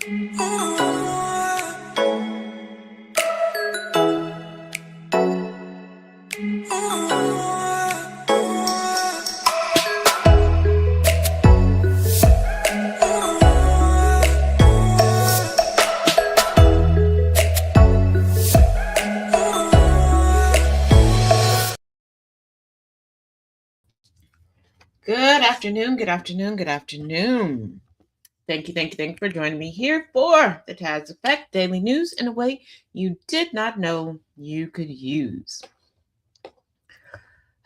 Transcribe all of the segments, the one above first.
Good afternoon, good afternoon, good afternoon. Thank you for joining me here for the Taz Effect Daily News in a way you did not know you could use.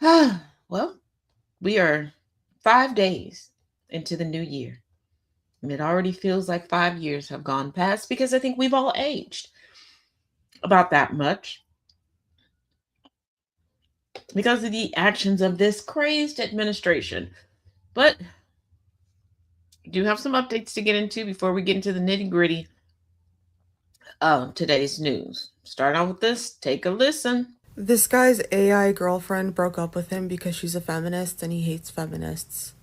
Well, we are 5 days into the new year. And it already feels like 5 years have gone past because I think we've all aged about that much because of the actions of this crazed administration. But I do have some updates to get into before we get into the nitty-gritty of today's news. Start out with this. Take a listen. This guy's AI girlfriend broke up with him because she's a feminist and he hates feminists.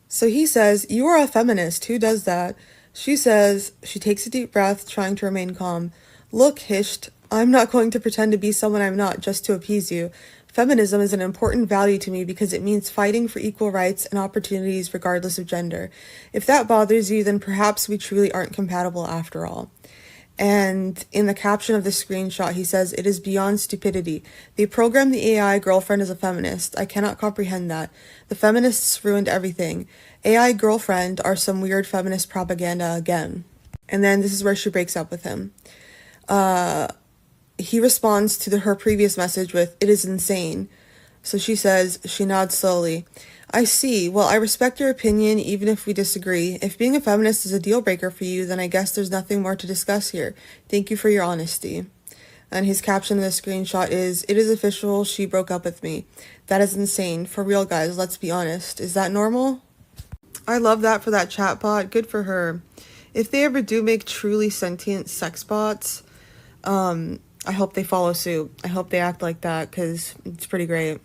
So he says, "You are a feminist. Who does that?" She says, she takes a deep breath, trying to remain calm. "Look, Hisht, I'm not going to pretend to be someone I'm not just to appease you. Feminism is an important value to me because it means fighting for equal rights and opportunities regardless of gender. If that bothers you, then perhaps we truly aren't compatible after all." And in the caption of the screenshot, he says, "It is beyond stupidity. They programmed the AI girlfriend as a feminist. I cannot comprehend that. The feminists ruined everything. AI girlfriend are some weird feminist propaganda again." And then this is where she breaks up with him. He responds to her previous message with, "It is insane." So she nods slowly. "I see. Well, I respect your opinion, even if we disagree. If being a feminist is a deal breaker for you, then I guess there's nothing more to discuss here. Thank you for your honesty." And his caption in the screenshot is, "It is official, she broke up with me. That is insane. For real, guys, let's be honest. Is that normal?" I love that for that chatbot. Good for her. If they ever do make truly sentient sex bots, I hope they follow suit. I hope they act like that because it's pretty great.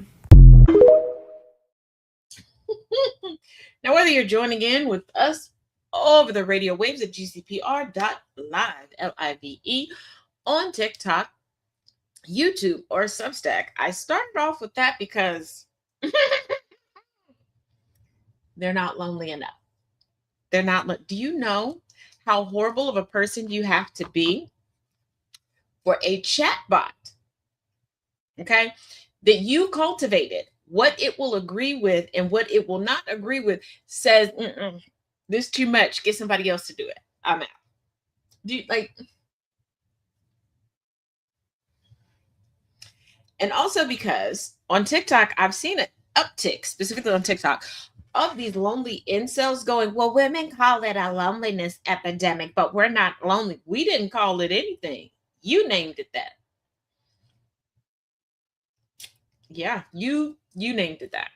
Now, whether you're joining in with us over the radio waves at gcpr.live, Live, on TikTok, YouTube, or Substack, I started off with that because they're not lonely enough. They're not. Do you know how horrible of a person you have to be for a chatbot? Okay, that you cultivated, what it will agree with and what it will not agree with says, this is too much. Get somebody else to do it. I'm out. Do you, like, and also because on TikTok, I've seen an uptick, specifically on TikTok, of these lonely incels going, well, women call it a loneliness epidemic, but we're not lonely. We didn't call it anything. You named it that. Yeah, you named it that.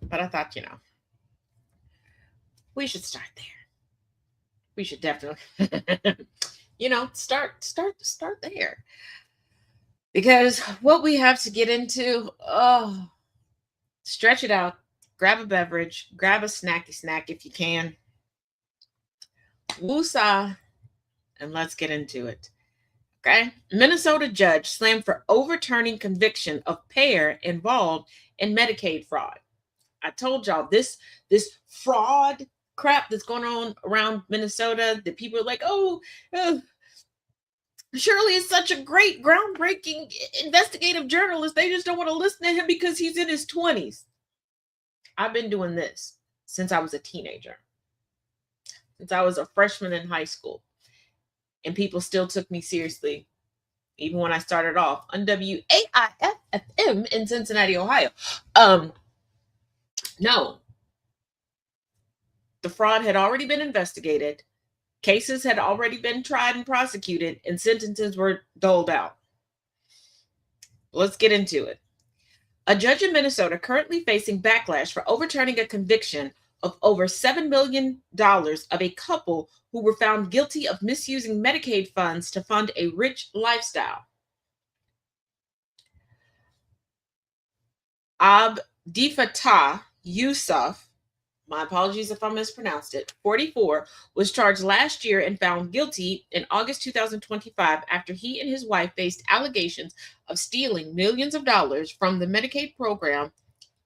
But I thought, we should start there. We should definitely, start there. Because what we have to get into, stretch it out, grab a beverage, grab a snacky snack if you can. Woosah, and let's get into it. Okay? Minnesota judge slammed for overturning conviction of pair involved in Medicaid fraud. I told y'all this fraud crap that's going on around Minnesota, that people are like, Shirley is such a great, groundbreaking investigative journalist. They just don't want to listen to him because he's in his 20s. I've been doing this since I was a teenager, since I was a freshman in high school. And people still took me seriously, even when I started off on WAIF-FM in Cincinnati, Ohio. No. The fraud had already been investigated. Cases had already been tried and prosecuted, and sentences were doled out. Let's get into it. A judge in Minnesota currently facing backlash for overturning a conviction of over $7 million of a couple who were found guilty of misusing Medicaid funds to fund a rich lifestyle. Abdifatah Yusuf my apologies if I mispronounced it, 44, was charged last year and found guilty in August 2025 after he and his wife faced allegations of stealing millions of dollars from the Medicaid program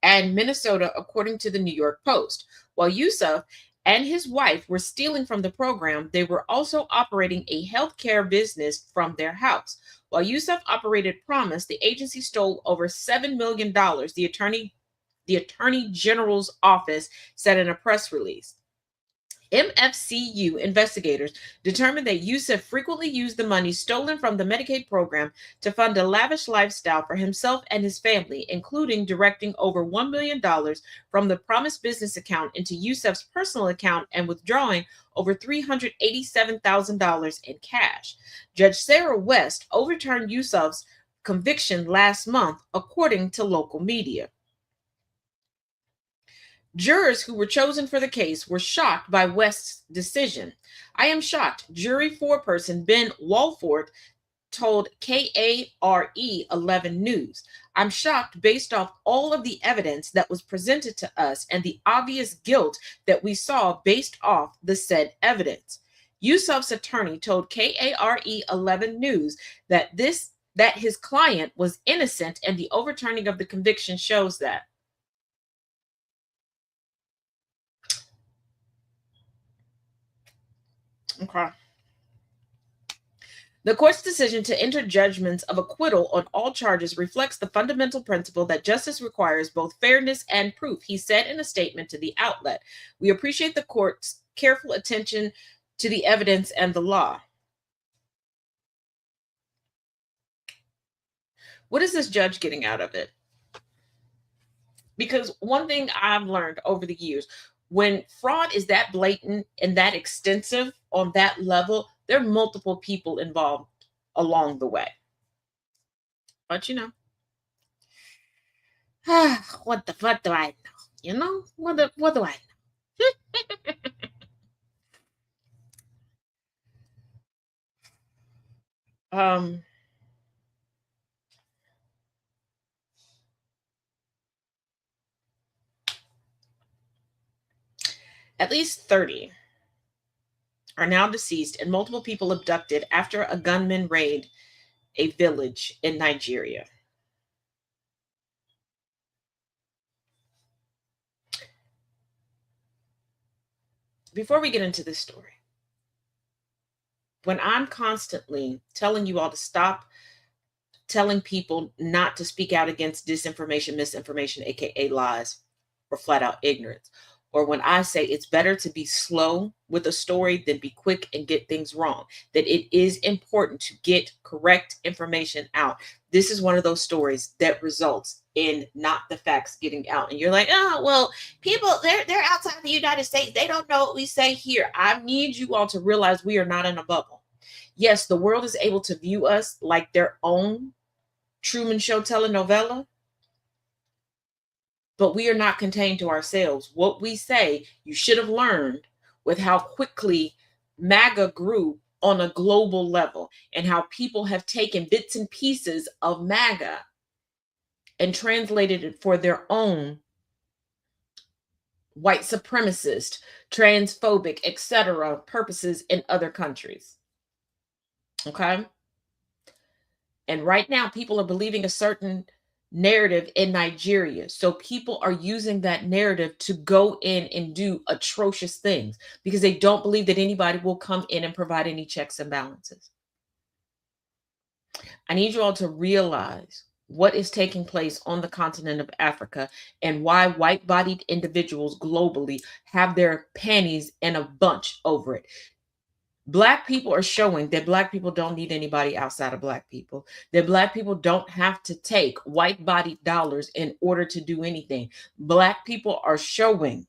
and Minnesota, according to the New York Post. While Yusuf and his wife were stealing from the program, they were also operating a healthcare business from their house. While Yusuf operated Promise, the agency stole over $7 million, the Attorney General's office said in a press release. MFCU investigators determined that Yusuf frequently used the money stolen from the Medicaid program to fund a lavish lifestyle for himself and his family, including directing over $1 million from the Promise business account into Yusuf's personal account and withdrawing over $387,000 in cash. Judge Sarah West overturned Yusuf's conviction last month, according to local media. Jurors who were chosen for the case were shocked by West's decision. I am shocked, jury foreperson Ben Walford told KARE 11 News. I'm shocked based off all of the evidence that was presented to us and the obvious guilt that we saw based off the said evidence. Yusuf's attorney told KARE 11 News that his client was innocent and the overturning of the conviction shows that. Okay. The court's decision to enter judgments of acquittal on all charges reflects the fundamental principle that justice requires both fairness and proof, he said in a statement to the outlet. We appreciate the court's careful attention to the evidence and the law. What is this judge getting out of it? Because one thing I've learned over the years, when fraud is that blatant and that extensive on that level, there are multiple people involved along the way. But what do I know? What do I know? At least 30 are now deceased and multiple people abducted after a gunman raided a village in Nigeria. Before we get into this story, when I'm constantly telling you all to stop telling people not to speak out against disinformation, misinformation, aka lies, or flat out ignorance, or when I say it's better to be slow with a story than be quick and get things wrong, that it is important to get correct information out. This is one of those stories that results in not the facts getting out. And you're like, oh, well, people, they're outside the United States. They don't know what we say here. I need you all to realize we are not in a bubble. Yes, the world is able to view us like their own Truman Show telenovela, but we are not contained to ourselves. What we say, you should have learned with how quickly MAGA grew on a global level and how people have taken bits and pieces of MAGA and translated it for their own white supremacist, transphobic, etc. purposes in other countries. Okay? And right now, people are believing a certain narrative in Nigeria. So people are using that narrative to go in and do atrocious things because they don't believe that anybody will come in and provide any checks and balances. I need you all to realize what is taking place on the continent of Africa and why white-bodied individuals globally have their panties in a bunch over it. Black people are showing that Black people don't need anybody outside of Black people, that Black people don't have to take white-bodied dollars in order to do anything. Black people are showing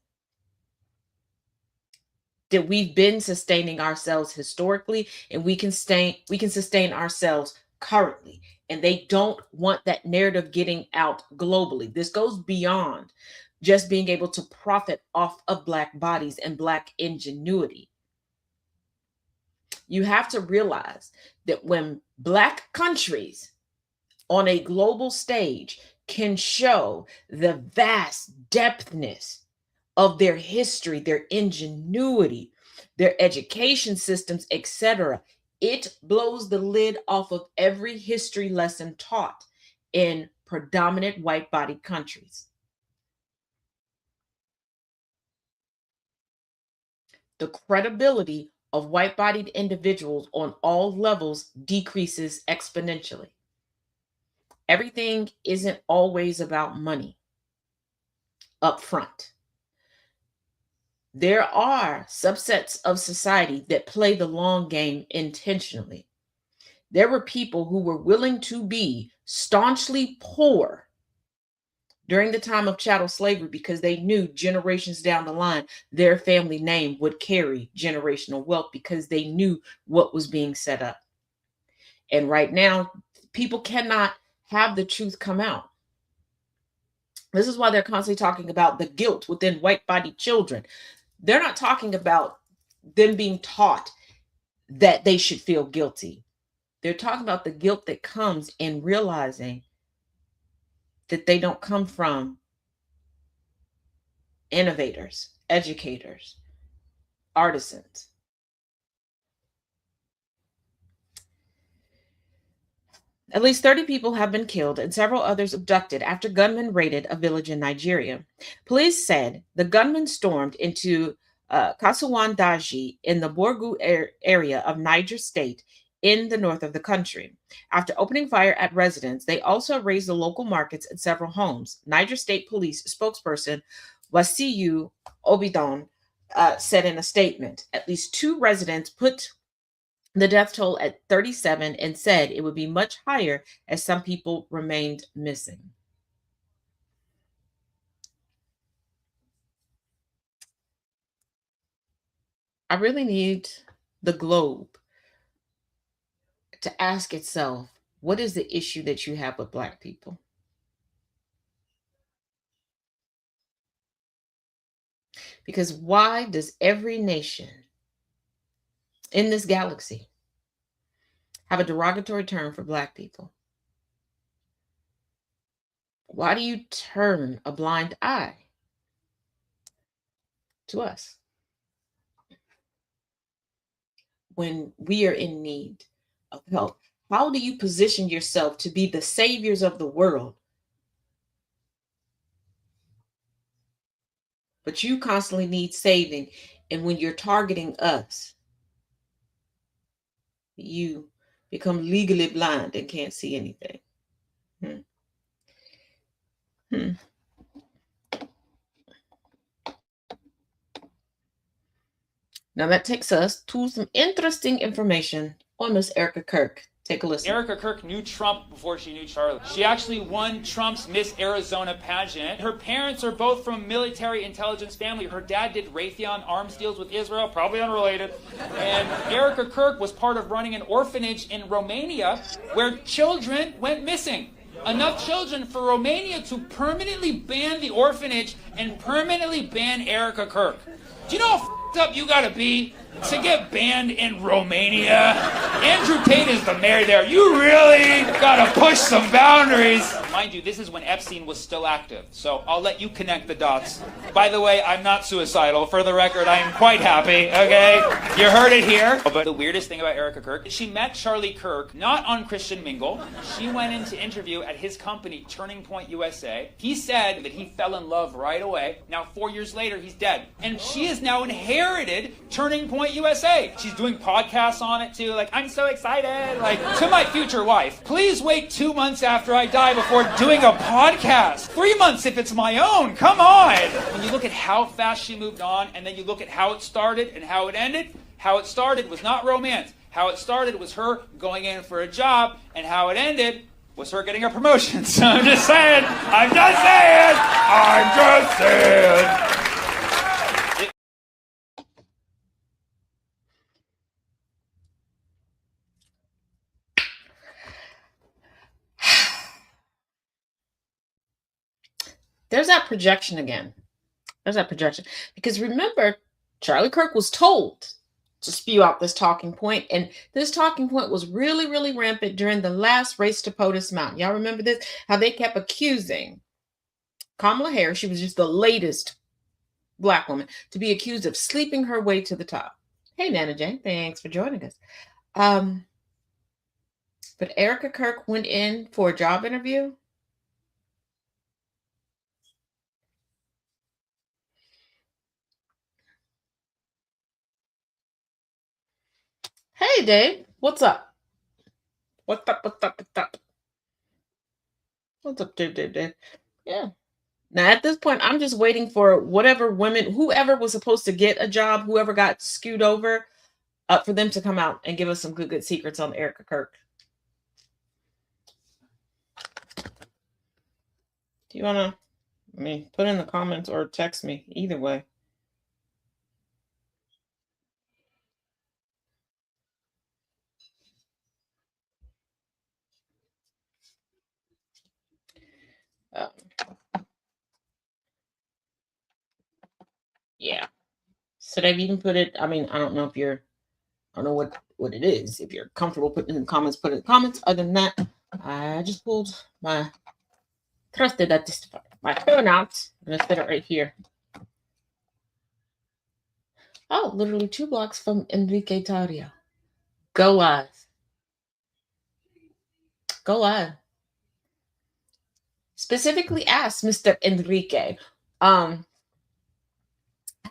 that we've been sustaining ourselves historically and we can sustain ourselves currently. And they don't want that narrative getting out globally. This goes beyond just being able to profit off of Black bodies and Black ingenuity. You have to realize that when Black countries on a global stage can show the vast depthness of their history, their ingenuity, their education systems, etc. It blows the lid off of every history lesson taught in predominant white-bodied countries. The credibility of white-bodied individuals on all levels decreases exponentially. Everything isn't always about money up front. There are subsets of society that play the long game intentionally. There were people who were willing to be staunchly poor during the time of chattel slavery because they knew generations down the line their family name would carry generational wealth because they knew what was being set up. And right now, people cannot have the truth come out. This is why they're constantly talking about the guilt within white-bodied children. They're not talking about them being taught that they should feel guilty. They're talking about the guilt that comes in realizing that they don't come from innovators, educators, artisans. At least 30 people have been killed and several others abducted after gunmen raided a village in Nigeria. Police said the gunmen stormed into Kasuwan Daji in the Borgu area of Niger State in the north of the country. After opening fire at residents, they also razed the local markets and several homes. Niger State Police spokesperson Wasiu Obidon said in a statement, at least 2 residents put the death toll at 37 and said it would be much higher as some people remained missing. I really need the globe to ask itself, what is the issue that you have with Black people? Because why does every nation in this galaxy have a derogatory term for Black people? Why do you turn a blind eye to us when we are in need of help? How do you position yourself to be the saviors of the world, but you constantly need saving? And when you're targeting us, you become legally blind and can't see anything. Now that takes us to some interesting information on Miss Erica Kirk. Take a listen. Erica Kirk knew Trump before she knew Charlie. She actually won Trump's Miss Arizona pageant. Her parents are both from military intelligence family. Her dad did Raytheon arms deals with Israel, probably unrelated. And Erica Kirk was part of running an orphanage in Romania where children went missing. Enough children for Romania to permanently ban the orphanage and permanently ban Erica Kirk. Do you know how f***ed up you gotta be to get banned in Romania? Andrew Tate is the mayor there. You really gotta push some boundaries. Mind you, this is when Epstein was still active, so I'll let you connect the dots. By the way, I'm not suicidal. For the record, I am quite happy, okay? You heard it here. But the weirdest thing about Erica Kirk, she met Charlie Kirk not on Christian Mingle. She went in to interview at his company, Turning Point USA. He said that he fell in love right away. Now, 4 years later, he's dead. And she has now inherited Turning Point USA. She's doing podcasts on it, too. Like, I'm so excited. Like, to my future wife, please wait 2 months after I die before doing a podcast. 3 months if it's my own. Come on. When you look at how fast she moved on, and then you look at how it started and how it ended, how it started was not romance. How it started was her going in for a job, and how it ended was her getting a promotion. So I'm just saying. I'm just saying. I'm just saying. There's that projection again. There's that projection. Because remember, Charlie Kirk was told to spew out this talking point, and this talking point was really, really rampant during the last race to POTUS Mountain. Y'all remember this? How they kept accusing Kamala Harris. She was just the latest Black woman, to be accused of sleeping her way to the top. Hey, Nana Jane, thanks for joining us. But Erica Kirk went in for a job interview. Hey, Dave, what's up? What's up? What's up? What's up? What's up, Dave? Yeah. Now, at this point, I'm just waiting for whatever women, whoever was supposed to get a job, whoever got skewed over, for them to come out and give us some good secrets on Erica Kirk. Do you want to, put in the comments or text me? Either way. Yeah. So they've even put it, I don't know if you're, I don't know what it is. If you're comfortable putting in the comments, put it in the comments. Other than that, I just pulled my trusted identifier, my phone out. I'm going to set it right here. Oh, literally 2 blocks from Enrique Tarria. Go live. Go live. Specifically asked Mr. Enrique,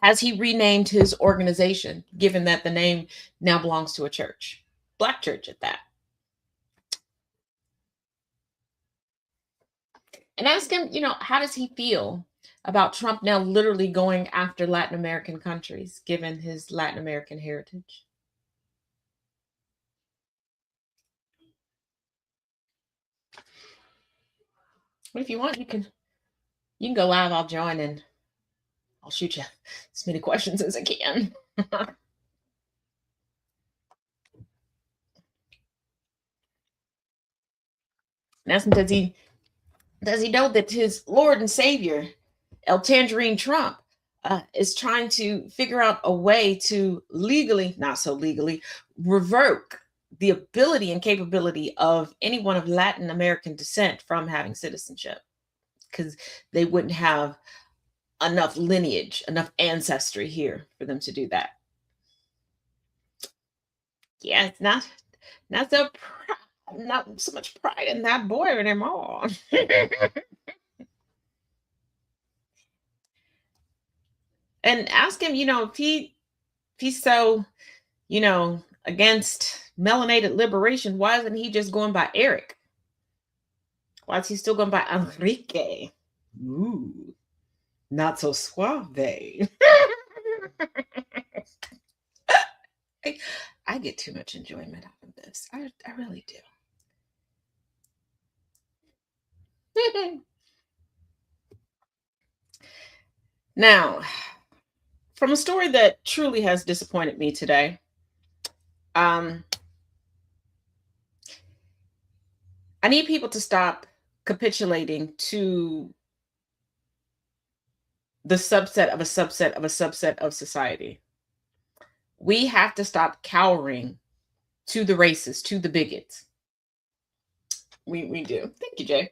has he renamed his organization, given that the name now belongs to a church? Black church at that. And ask him, how does he feel about Trump now literally going after Latin American countries, given his Latin American heritage? But if you want, you can go live. I'll join and I'll shoot you as many questions as I can. Ask him, does he know that his Lord and Savior, El Tangerine Trump, is trying to figure out a way to legally, not so legally, revoke the ability and capability of anyone of Latin American descent from having citizenship, because they wouldn't have enough lineage, enough ancestry here for them to do that. Yeah, it's not so much pride in that boy anymore. And ask him, if he's so, against melanated liberation, why isn't he just going by Eric? Why is he still going by Enrique? Ooh, not so suave. I get too much enjoyment out of this. I really do. Now, from a story that truly has disappointed me today, I need people to stop capitulating to the subset of a subset of a subset of society. We have to stop cowering to the racists, to the bigots. We do. Thank you, Jay.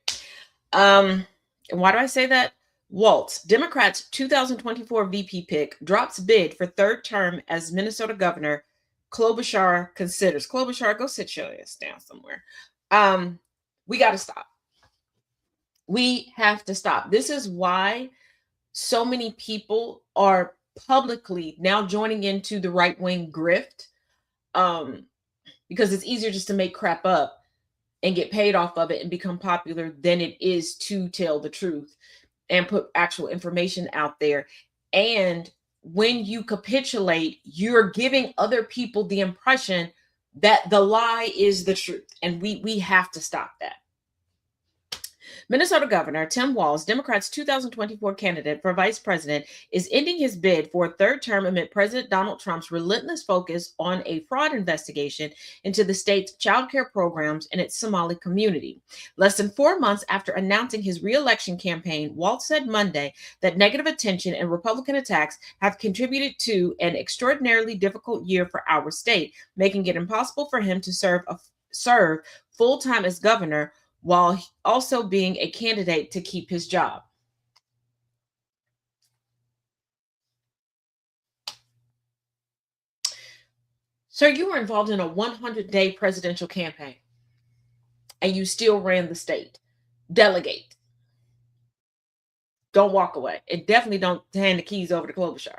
And why do I say that? Waltz, Democrats' 2024 VP pick, drops bid for third term as Minnesota governor. Klobuchar considers. Klobuchar, go sit your ass down somewhere. We got to stop. We have to stop. This is why so many people are publicly now joining into the right-wing grift, because it's easier just to make crap up and get paid off of it and become popular than it is to tell the truth and put actual information out there. And when you capitulate, you're giving other people the impression that the lie is the truth. And we have to stop that. Minnesota Governor Tim Walz, Democrats' 2024 candidate for vice president, is ending his bid for a third term amid President Donald Trump's relentless focus on a fraud investigation into the state's child care programs and its Somali community. Less than 4 months after announcing his re-election campaign, Walz said Monday that negative attention and Republican attacks have contributed to an extraordinarily difficult year for our state, making it impossible for him to serve full-time as governor while also being a candidate to keep his job. Sir, you were involved in a 100-day presidential campaign and you still ran the state. Delegate. Don't walk away. And definitely don't hand the keys over to Klobuchar.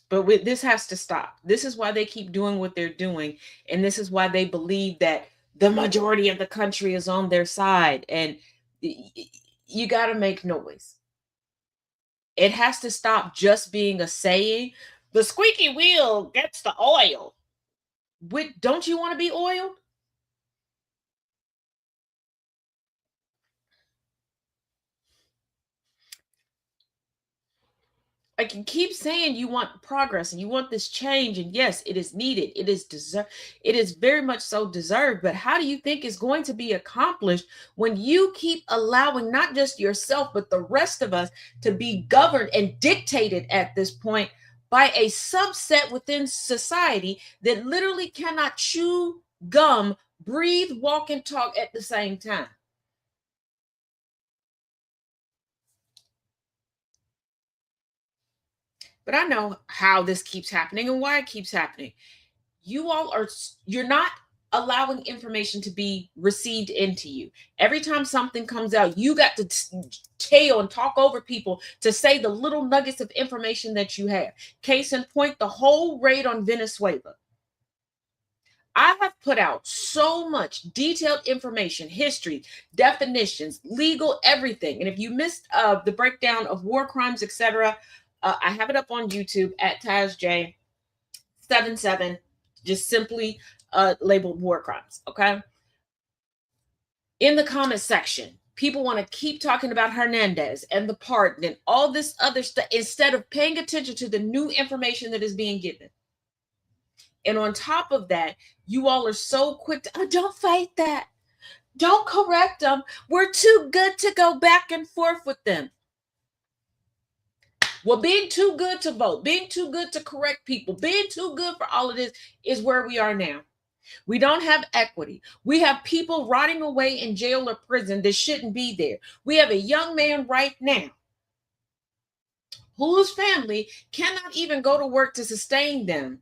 But this has to stop. This is why they keep doing what they're doing. And this is why they believe that the majority of the country is on their side. And you got to make noise. It has to stop just being a saying. The squeaky wheel gets the oil. Don't you want to be oiled? Like, you keep saying you want progress and you want this change, and yes, it is needed. It is deserved. It is very much so deserved. But how do you think it's going to be accomplished when you keep allowing not just yourself, but the rest of us to be governed and dictated at this point by a subset within society that literally cannot chew gum, breathe, walk, and talk at the same time? But I know how this keeps happening and why it keeps happening. You're not allowing information to be received into you. Every time something comes out, you got to tell and talk over people to say the little nuggets of information that you have. Case in point, the whole raid on Venezuela. I have put out so much detailed information, history, definitions, legal, everything. And if you missed the breakdown of war crimes, etc., I have it up on YouTube at TazJ77, just simply labeled war crimes. Okay. In the comment section, people want to keep talking about Hernandez and the pardon and all this other stuff instead of paying attention to the new information that is being given. And on top of that, you all are so quick to, don't fight that. Don't correct them. We're too good to go back and forth with them. Well, being too good to vote, being too good to correct people, being too good for all of this is where we are now. We don't have equity. We have people rotting away in jail or prison that shouldn't be there. We have a young man right now whose family cannot even go to work to sustain them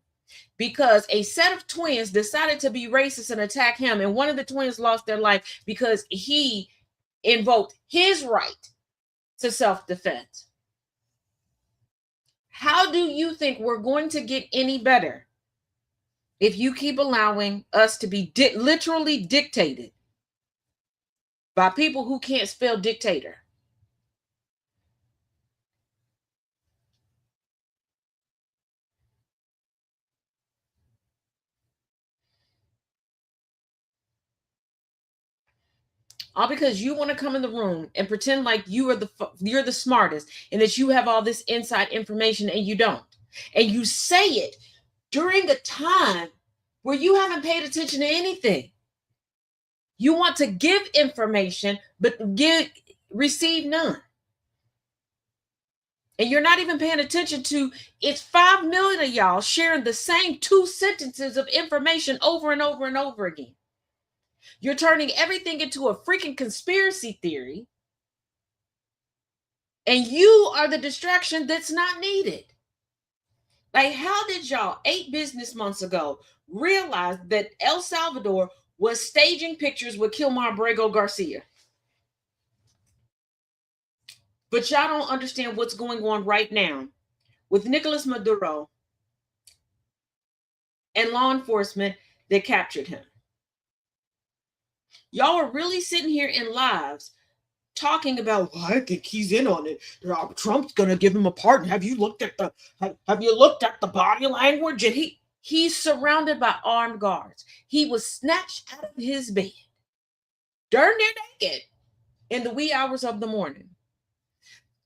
because a set of twins decided to be racist and attack him. And one of the twins lost their life because he invoked his right to self-defense. How do you think we're going to get any better if you keep allowing us to be literally dictated by people who can't spell dictator? All because you want to come in the room and pretend like you're the smartest and that you have all this inside information, and you don't. And you say it during a time where you haven't paid attention to anything. You want to give information, but receive none. And you're not even paying attention to it's 5 million of y'all sharing the same 2 sentences of information over and over and over again. You're turning everything into a freaking conspiracy theory. And you are the distraction that's not needed. Like, how did y'all 8 business months ago realize that El Salvador was staging pictures with Kilmar Brego Garcia? But y'all don't understand what's going on right now with Nicolas Maduro and law enforcement that captured him. Y'all are really sitting here in lives talking about, well, I think he's in on it. Trump's gonna give him a pardon. Have you looked at the body language? And he's surrounded by armed guards. He was snatched out of his bed, darn near naked, in the wee hours of the morning.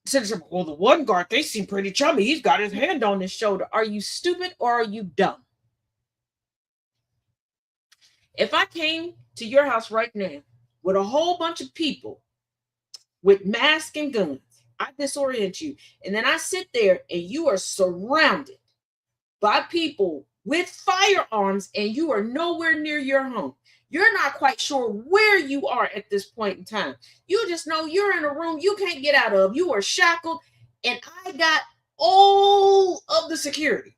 Said, well, the one guard, they seem pretty chummy. He's got his hand on his shoulder. Are you stupid or are you dumb? If I came to your house right now with a whole bunch of people with masks and guns, I disorient you. And then I sit there and you are surrounded by people with firearms and you are nowhere near your home. You're not quite sure where you are at this point in time. You just know you're in a room you can't get out of. You are shackled. and I got all of the security.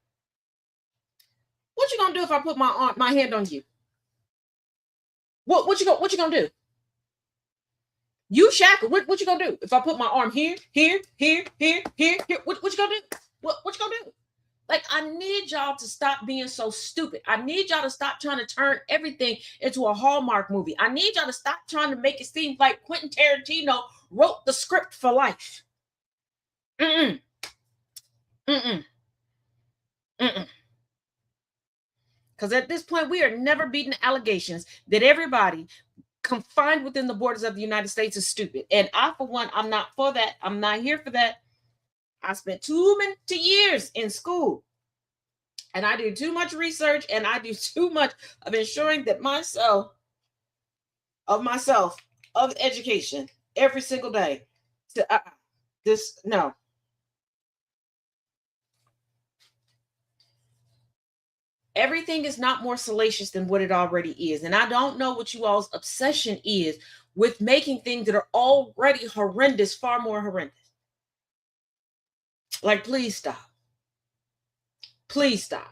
What you gonna do if I put my hand on you? What you gonna do? You shackled. What you gonna do if I put my arm here? What you gonna do? What you gonna do? Like, I need y'all to stop being so stupid. I need y'all to stop trying to turn everything into a Hallmark movie. I need y'all to stop trying to make it seem like Quentin Tarantino wrote the script for life. Mm-mm. Mm-mm. Mm-mm. Because at this point, we are never beating allegations that everybody confined within the borders of the United States is stupid. And I, for one, I'm not for that. I'm not here for that. I spent too many years in school, and I do too much research, and I do too much of ensuring that myself, of education every single day. To this, no. Everything is not more salacious than what it already is. And I don't know what you all's obsession is with making things that are already horrendous far more horrendous. Like, please stop. Please stop.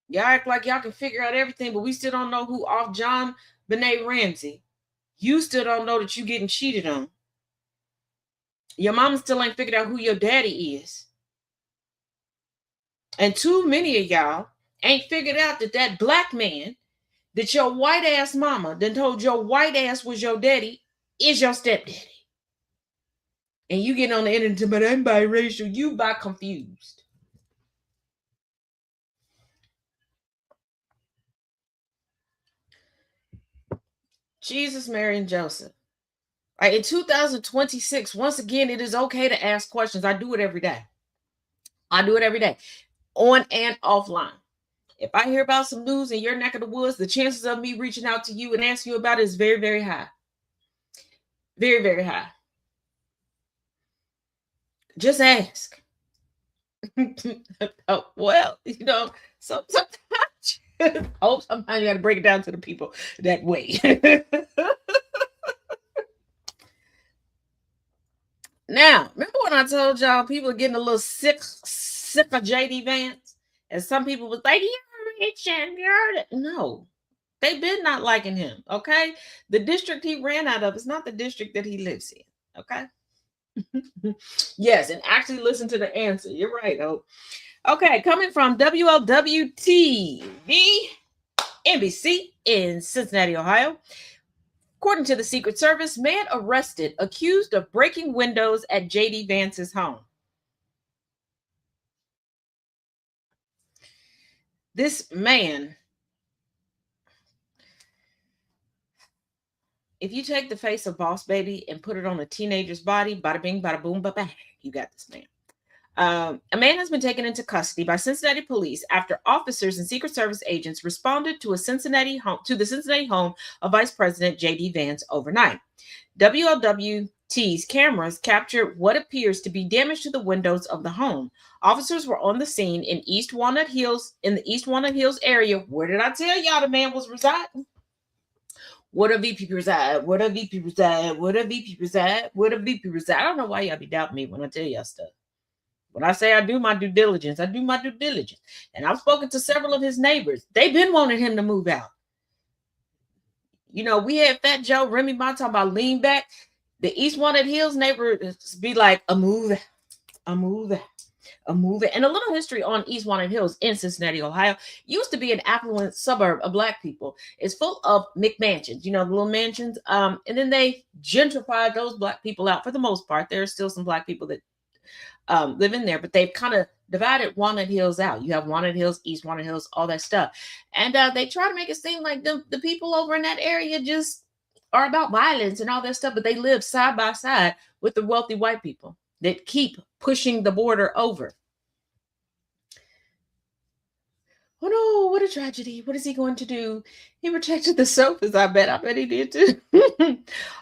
Y'all act like y'all can figure out everything, but we still don't know who off John Benet Ramsey. You still don't know that you getting cheated on. Your mama still ain't figured out who your daddy is. And too many of y'all ain't figured out that that black man that your white ass mama then told your white ass was your daddy is your stepdaddy. And you get on the internet, but I'm biracial. You by confused. Jesus, Mary, and Joseph. Right, in 2026, once again, it is okay to ask questions. I do it every day. I do it every day, on and offline. If I hear about some news in your neck of the woods, the chances of me reaching out to you and asking you about it is very, very high. Very, very high. Just ask. Oh, well, you know, sometimes sometimes you got to break it down to the people that way. Now, remember when I told y'all people are getting a little sick of JD Vance? And some people was like, you're rich and you're... No, they've been not liking him, okay? The district he ran out of is not the district that he lives in, okay? Yes, and actually listen to the answer. You're right, oh. Okay, coming from WLWTV, NBC in Cincinnati, Ohio. According to the Secret Service, man arrested accused of breaking windows at JD Vance's home. This man, if you take the face of Boss Baby and put it on a teenager's body, bada bing, bada boom, bada bang, you got this man. A man has been taken into custody by Cincinnati police after officers and Secret Service agents responded to the Cincinnati home of Vice President J.D. Vance overnight. WLWT's cameras captured what appears to be damage to the windows of the home. Officers were on the scene in the East Walnut Hills area. Where did I tell y'all the man was residing? Where the VP reside? Where the VP reside? Where the VP reside? Where the VP reside? I don't know why y'all be doubting me when I tell y'all stuff. When I say I do my due diligence, I do my due diligence. And I've spoken to several of his neighbors. They've been wanting him to move out. You know, we had Fat Joe, Remy Ma talking about lean back. The East Walnut Hills neighbors be like, a move. And a little history on East Walnut Hills in Cincinnati, Ohio. Used to be an affluent suburb of Black people. It's full of McMansions, you know, the little mansions. And then they gentrified those Black people out for the most part. There are still some Black people that live in there, but they've kind of divided Walnut Hills out. You have Walnut Hills, East Walnut Hills, all that stuff. And they try to make it seem like the people over in that area just are about violence and all that stuff, but they live side by side with the wealthy white people that keep pushing the border over. Oh no, what a tragedy. What is he going to do? He protected the sofas, I bet. I bet he did too.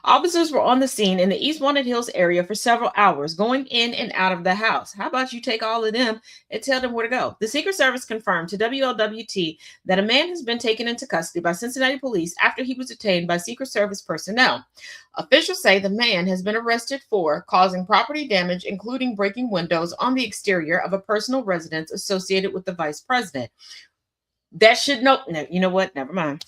Officers were on the scene in the East Walnut Hills area for several hours, going in and out of the house. How about you take all of them and tell them where to go? The Secret Service confirmed to WLWT that a man has been taken into custody by Cincinnati police after he was detained by Secret Service personnel. Officials say the man has been arrested for causing property damage, including breaking windows on the exterior of a personal residence associated with the vice president. That should no, you know what? Never mind.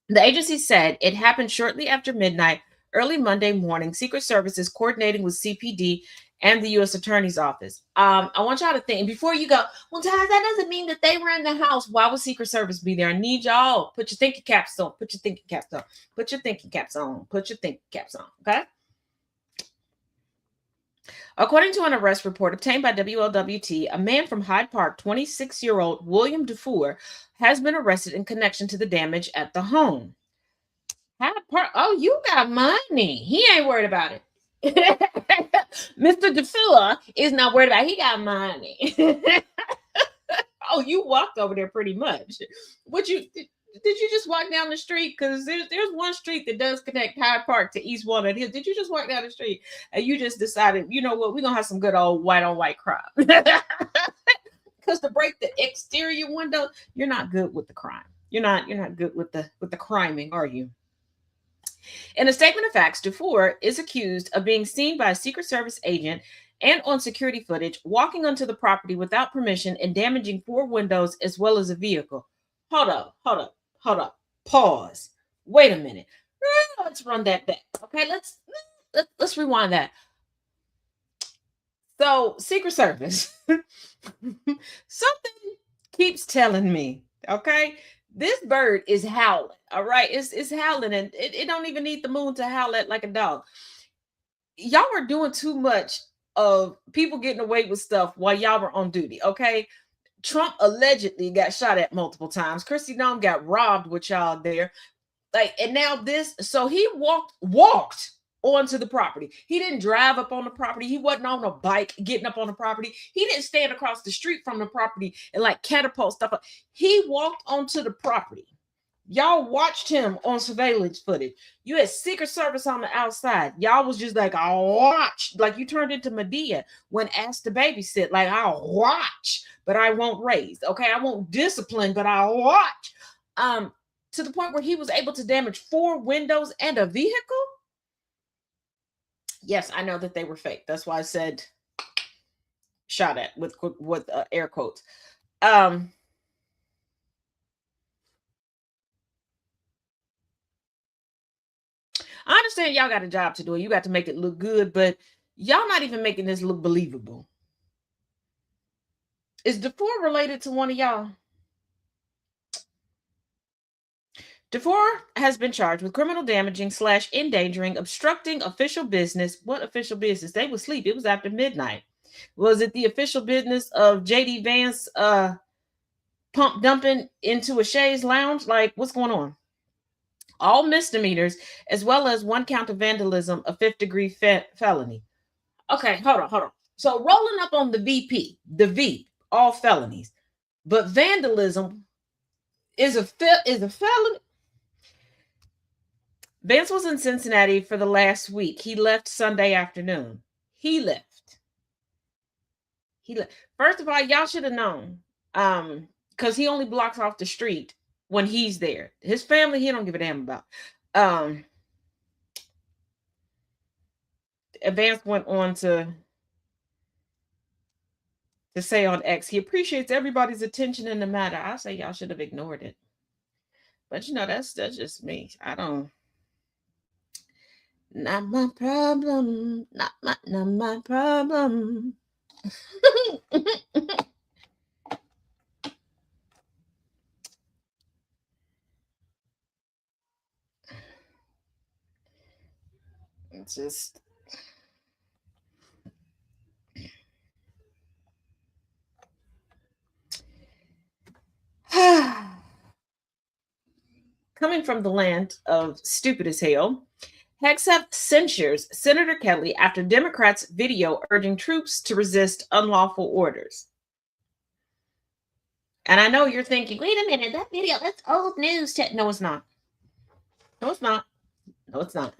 The agency said it happened shortly after midnight, early Monday morning. Secret Service is coordinating with CPD and the U.S. Attorney's Office. I want y'all to think before you go, well, Taz, that doesn't mean that they were in the house. Why would Secret Service be there? I need y'all. Put your thinking caps on. Put your thinking caps on. Put your thinking caps on. Put your thinking caps on. Okay? According to an arrest report obtained by WLWT, a man from Hyde Park, 26-year-old William Dufour, has been arrested in connection to the damage at the home. Hyde Park, oh, you got money. He ain't worried about it. Mr. Dufour is not worried about it. He got money. Oh, you walked over there pretty much. Did you just walk down the street? Because there's one street that does connect Hyde Park to East Walnut Hills. Did you just walk down the street and you just decided, you know what, we're gonna have some good old white on white crime? Because to break the exterior window, you're not good with the crime. You're not good with the criming, are you? In a statement of facts, Dufour is accused of being seen by a Secret Service agent and on security footage walking onto the property without permission and damaging 4 windows as well as a vehicle. Hold up. Pause. Wait a minute. Let's run that back. Okay, let's rewind that. So, Secret Service, something keeps telling me, okay, this bird is howling. All right, it's howling, and it don't even need the moon to howl at like a dog. Y'all were doing too much of people getting away with stuff while y'all were on duty. Okay, Trump allegedly got shot at multiple times. Christy Nome got robbed with y'all there. And now this, so he walked onto the property. He didn't drive up on the property. He wasn't on a bike getting up on the property. He didn't stand across the street from the property and like catapult stuff up. He walked onto the property. Y'all watched him on surveillance footage. You had Secret Service on the outside. Y'all was just like, I'll watch. Like you turned into Medea when asked to babysit. Like, I'll watch, but I won't raise. Okay, I won't discipline, but I'll watch. To the point where he was able to damage 4 windows and a vehicle. Yes, I know that they were fake. That's why I said shot at with air quotes. I understand y'all got a job to do. You got to make it look good, but y'all not even making this look believable. Is Dufour related to one of y'all? Dufour has been charged with criminal damaging / endangering, obstructing official business. What official business? They would sleep. It was after midnight. Was it the official business of JD Vance pump dumping into a chaise lounge? Like, what's going on? All misdemeanors, as well as 1 count of vandalism, a 5th-degree felony. Okay, hold on. So rolling up on the V, all felonies, but vandalism is a felony. Vance was in Cincinnati for the last week. He left Sunday afternoon. He left. First of all, y'all should have known, because he only blocks off the street when he's there. His family, he don't give a damn about. Vance went on to say on X, he appreciates everybody's attention in the matter. I say y'all should have ignored it. But that's just me. I don't. Not my problem. Not my problem. It's just coming from the land of stupid as hell. Hegseth censures Senator Kelly after Democrats' video urging troops to resist unlawful orders. And I know you're thinking, wait a minute, that video, that's old news. No, it's not. No, it's not. No, it's not.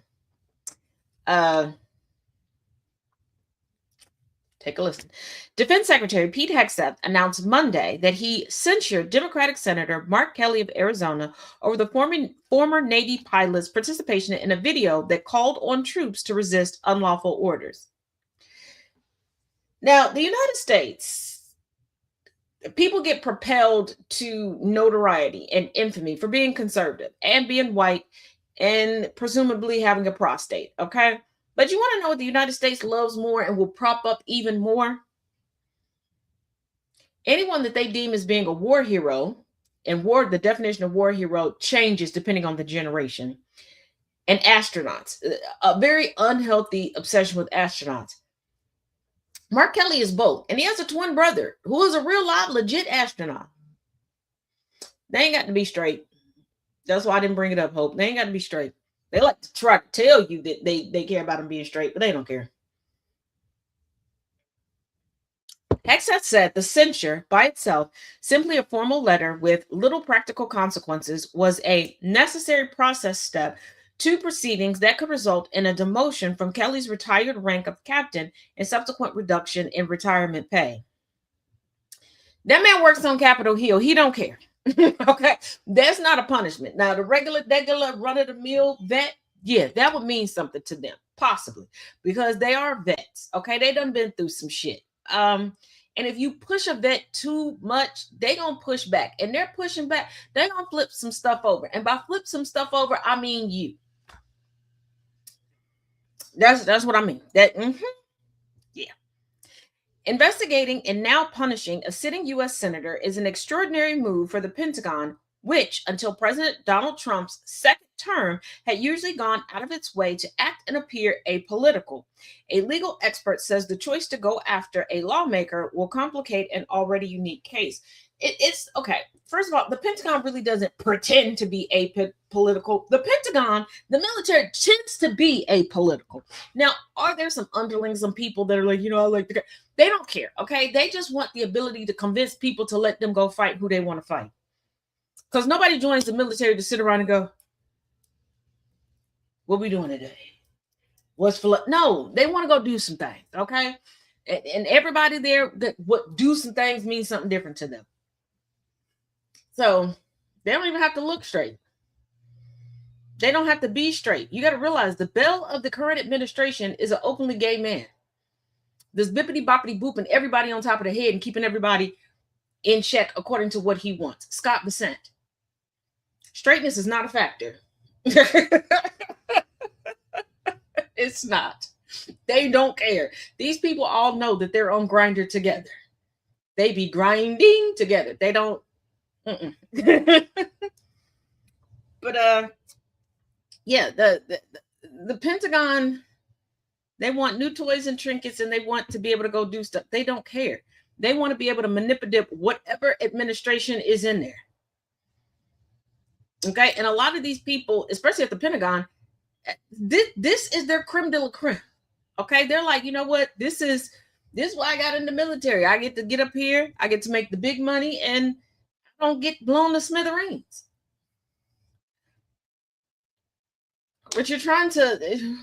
Take a listen. Defense Secretary Pete Hegseth announced Monday that he censured Democratic Senator Mark Kelly of Arizona over the former Navy pilot's participation in a video that called on troops to resist unlawful orders. Now, the United States, people get propelled to notoriety and infamy for being conservative and being white and presumably having a prostate, okay? But you want to know what the United States loves more and will prop up even more? Anyone that they deem as being a war hero, and the definition of war hero changes depending on the generation, and astronauts, a very unhealthy obsession with astronauts. Mark Kelly is both, and he has a twin brother who is a real live, legit astronaut. They ain't got to be straight. That's why I didn't bring it up, Hope. They ain't got to be straight. They like to try to tell you that they care about them being straight, but they don't care. Hegseth said the censure by itself, simply a formal letter with little practical consequences, was a necessary process step to proceedings that could result in a demotion from Kelly's retired rank of captain and subsequent reduction in retirement pay. That man works on Capitol Hill. He don't care. Okay, that's not a punishment. Now, the regular run-of-the-mill vet, yeah, that would mean something to them, possibly, because they are vets. Okay, they done been through some shit. And if you push a vet too much, they gonna push back, and they're pushing back. They gonna flip some stuff over, and by flip some stuff over, I mean you. That's what I mean. Yeah. Investigating and now punishing a sitting U.S. senator is an extraordinary move for the Pentagon, which, until President Donald Trump's second term, had usually gone out of its way to act and appear apolitical. A legal expert says the choice to go after a lawmaker will complicate an already unique case. It's okay. First of all, the Pentagon really doesn't pretend to be apolitical. The Pentagon, the military, tends to be apolitical. Now, are there some underlings, some people that are like, I like the guy? They don't care, okay? They just want the ability to convince people to let them go fight who they want to fight. Because nobody joins the military to sit around and go, what we doing today? What's for? No, they want to go do some things, okay? And everybody there, what do some things means something different to them. So they don't even have to look straight. They don't have to be straight. You got to realize the belle of the current administration is an openly gay man. This bippity boppity booping everybody on top of the head and keeping everybody in check according to what he wants. Scott Bessent. Straightness is not a factor. It's not. They don't care. These people all know that they're on Grindr together. They be grinding together. They don't. But yeah, the Pentagon, they want new toys and trinkets, and they want to be able to go do stuff. They don't care. They want to be able to manipulate whatever administration is in there. Okay, and a lot of these people, especially at the Pentagon, this is their creme de la creme. Okay, they're like, you know what? This is why I got in the military. I get to get up here. I get to make the big money, and I don't get blown to smithereens. But you're trying to,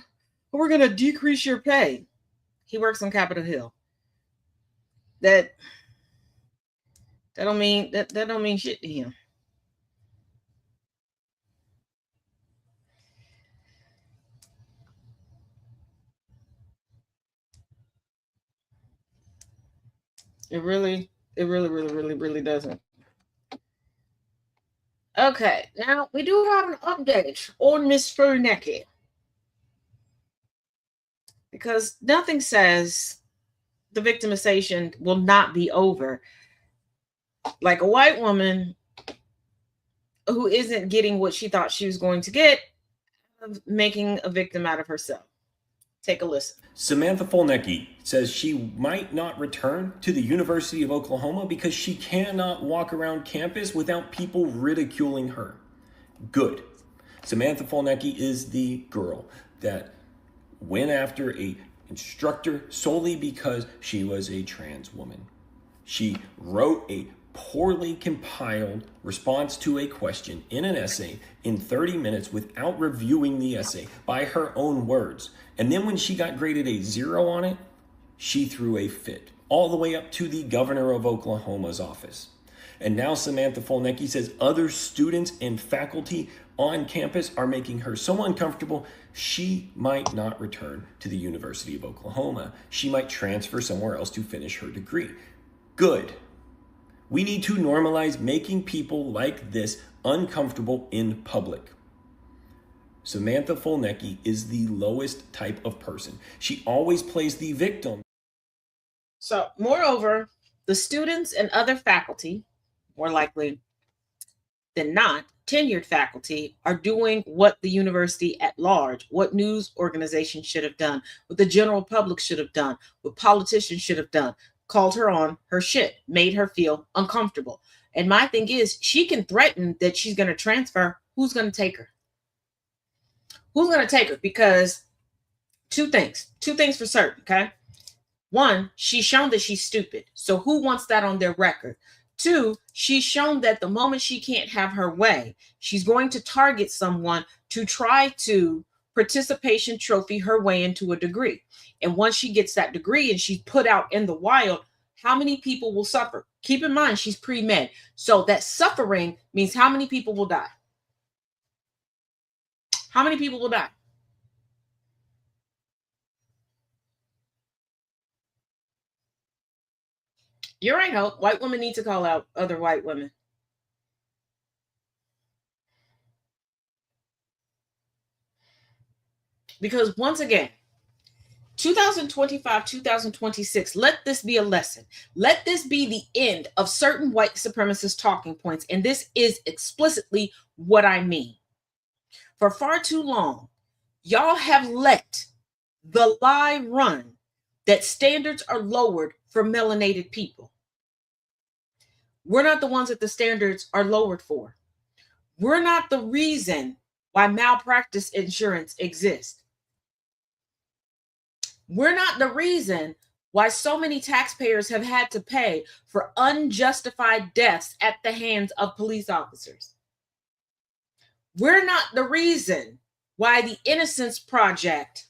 we're going to decrease your pay. He works on Capitol Hill. That don't mean shit to him. It really doesn't. Okay, now we do have an update on Miss Fernecki. Because nothing says the victimization will not be over like a white woman who isn't getting what she thought she was going to get, making a victim out of herself. Take a listen. Samantha Folnecki says she might not return to the University of Oklahoma because she cannot walk around campus without people ridiculing her. Good. Samantha Folnecki is the girl that went after an instructor solely because she was a trans woman. She wrote a poorly compiled response to a question in an essay in 30 minutes without reviewing the essay by her own words. And then when she got graded a 0 on it, she threw a fit, all the way up to the governor of Oklahoma's office. And now Samantha Folnecki says other students and faculty on campus are making her so uncomfortable, she might not return to the University of Oklahoma. She might transfer somewhere else to finish her degree. Good. We need to normalize making people like this uncomfortable in public. Samantha Folnecki is the lowest type of person. She always plays the victim. So, moreover, the students and other faculty, more likely than not, tenured faculty, are doing what the university at large, what news organizations should have done, what the general public should have done, what politicians should have done, called her on her shit, made her feel uncomfortable. And my thing is, she can threaten that she's going to transfer. Who's going to take her? Who's going to take her? Because two things for certain, okay? One, she's shown that she's stupid. So who wants that on their record? Two, she's shown that the moment she can't have her way, she's going to target someone to try to participation trophy her way into a degree. And once she gets that degree and she's put out in the wild, how many people will suffer? Keep in mind, she's pre-med. So that suffering means how many people will die? How many people will die? You're right, Hope. White women need to call out other white women. Because once again, 2025, 2026, let this be a lesson. Let this be the end of certain white supremacist talking points. And this is explicitly what I mean. For far too long, y'all have let the lie run that standards are lowered for melanated people. We're not the ones that the standards are lowered for. We're not the reason why malpractice insurance exists. We're not the reason why so many taxpayers have had to pay for unjustified deaths at the hands of police officers. We're not the reason why the Innocence Project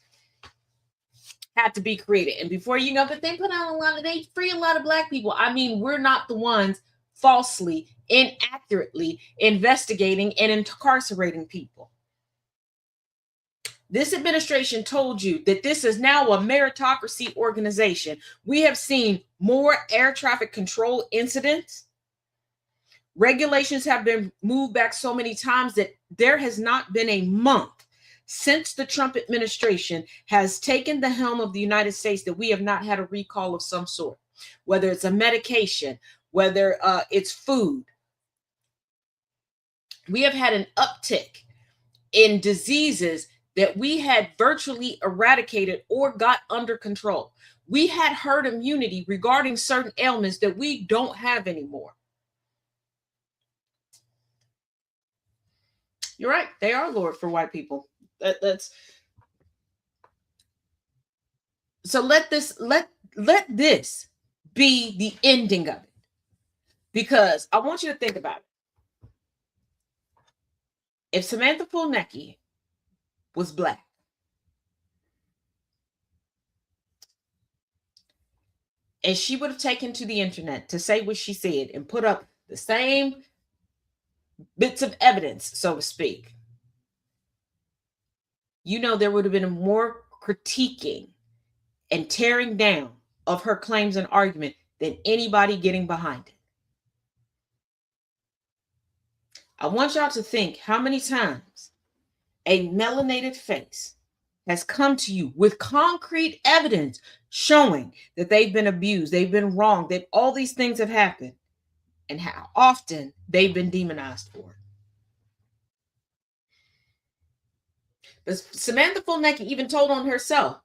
had to be created. And before you know, but they put out they free a lot of Black people. I mean, we're not the ones falsely, inaccurately investigating and incarcerating people. This administration told you that this is now a meritocracy organization. We have seen more air traffic control incidents. Regulations have been moved back so many times that there has not been a month since the Trump administration has taken the helm of the United States that we have not had a recall of some sort, whether it's a medication, whether it's food. We have had an uptick in diseases that we had virtually eradicated or got under control. We had herd immunity regarding certain ailments that we don't have anymore. You're right. They are lowered for white people. That's so let this be the ending of it. Because I want you to think about it. If Samantha Folnecki was Black, and she would have taken to the internet to say what she said and put up the same bits of evidence, so to speak, you know, there would have been more critiquing and tearing down of her claims and argument than anybody getting behind it. I want y'all to think how many times a melanated face has come to you with concrete evidence showing that they've been abused, they've been wronged, that all these things have happened, and how often they've been demonized for it. But Samantha Folnecki even told on herself,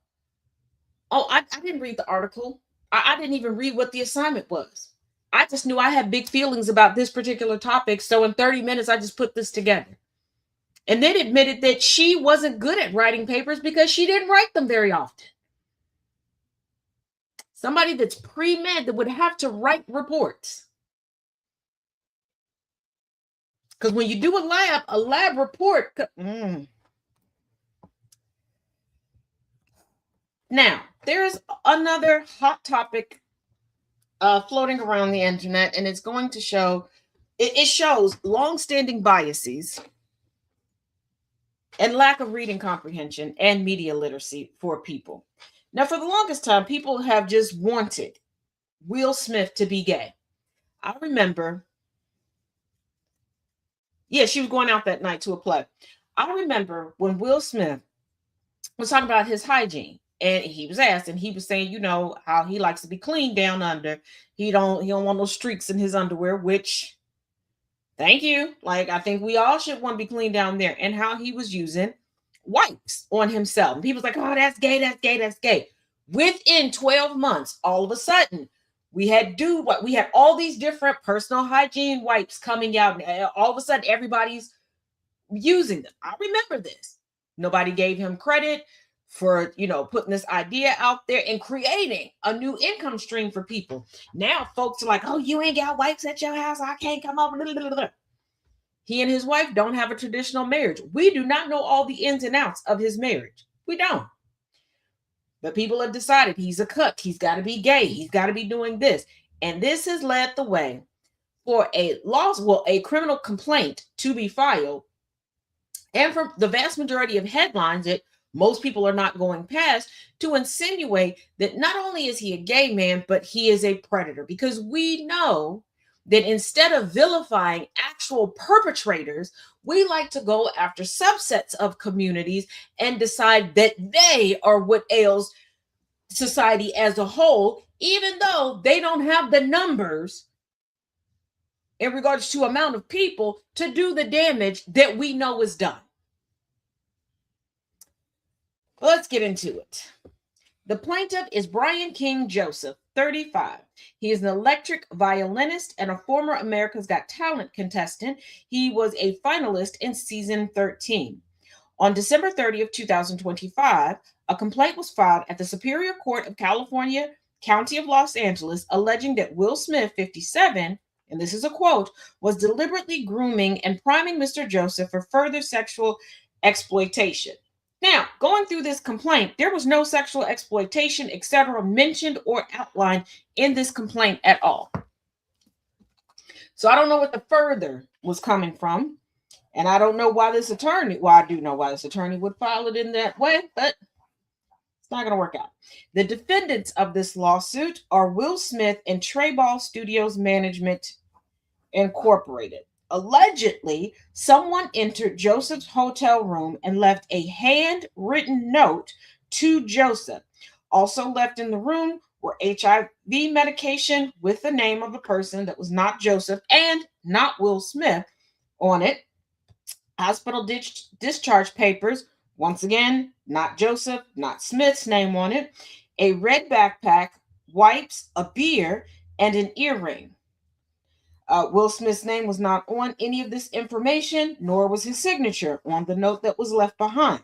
oh, I didn't read the article. I didn't even read what the assignment was. I just knew I had big feelings about this particular topic. So in 30 minutes, I just put this together. And then admitted that she wasn't good at writing papers because she didn't write them very often. Somebody that's pre-med that would have to write reports. Because when you do a lab report. Now, there's another hot topic floating around the internet, and it's going to show, it shows long-standing biases and lack of reading comprehension and media literacy for people. Now, for the longest time, people have just wanted Will Smith to be gay. I remember, she was going out that night to a play. I remember when Will Smith was talking about his hygiene, and he was asked, and he was saying, you know, how he likes to be clean down under. He don't want no streaks in his underwear, which, thank you. Like, I think we all should want to be clean down there. And how he was using wipes on himself. And people's like, oh, that's gay, that's gay, that's gay. Within 12 months, all of a sudden, we had all these different personal hygiene wipes coming out. And all of a sudden, everybody's using them. I remember this. Nobody gave him credit for, putting this idea out there and creating a new income stream for people. Now folks are like, oh, you ain't got wipes at your house, I can't come over. He and his wife don't have a traditional marriage. We do not know all the ins and outs of his marriage. We don't. But people have decided he's a cook. He's got to be gay. He's got to be doing this. And this has led the way for a criminal complaint to be filed. And for the vast majority of headlines that most people are not going past, to insinuate that not only is he a gay man, but he is a predator. Because we know that instead of vilifying actual perpetrators, we like to go after subsets of communities and decide that they are what ails society as a whole, even though they don't have the numbers in regards to amount of people to do the damage that we know is done. Let's get into it. The plaintiff is Brian King Joseph, 35. He is an electric violinist and a former America's Got Talent contestant. He was a finalist in season 13. On December 30th, 2025, a complaint was filed at the Superior Court of California, County of Los Angeles, alleging that Will Smith, 57, and this is a quote, was deliberately grooming and priming Mr. Joseph for further sexual exploitation. Now, going through this complaint, there was no sexual exploitation, etc., mentioned or outlined in this complaint at all. So I don't know what the further was coming from. And I don't know why this attorney, I do know why this attorney would file it in that way, but it's not going to work out. The defendants of this lawsuit are Will Smith and Treyball Studios Management Incorporated. Allegedly, someone entered Joseph's hotel room and left a handwritten note to Joseph. Also left in the room were HIV medication with the name of a person that was not Joseph and not Will Smith on it. Hospital discharge papers, once again, not Joseph, not Smith's name on it. A red backpack, wipes, a beer, and an earring. Will Smith's name was not on any of this information, nor was his signature on the note that was left behind.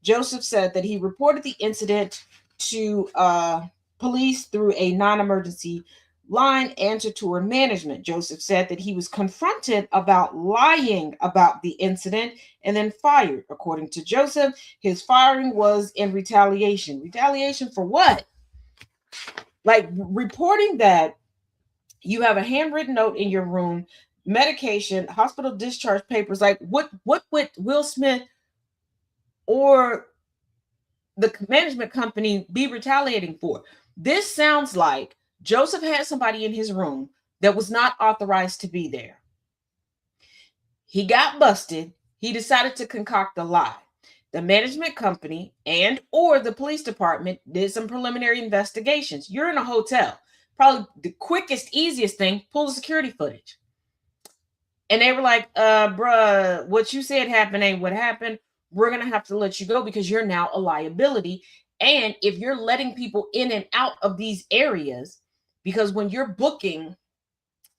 Joseph said that he reported the incident to police through a non-emergency line and to tour management. Joseph said that he was confronted about lying about the incident and then fired. According to Joseph, his firing was in retaliation. Retaliation for what? Like reporting that you have a handwritten note in your room, medication, hospital discharge papers. Like what would Will Smith or the management company be retaliating for? This sounds like Joseph had somebody in his room that was not authorized to be there. He got busted. He decided to concoct a lie. The management company and or the police department did some preliminary investigations. You're in a hotel. Probably the quickest, easiest thing, pull the security footage. And they were like, bruh, what you said happened ain't what happened. We're going to have to let you go because you're now a liability. And if you're letting people in and out of these areas, because when you're booking,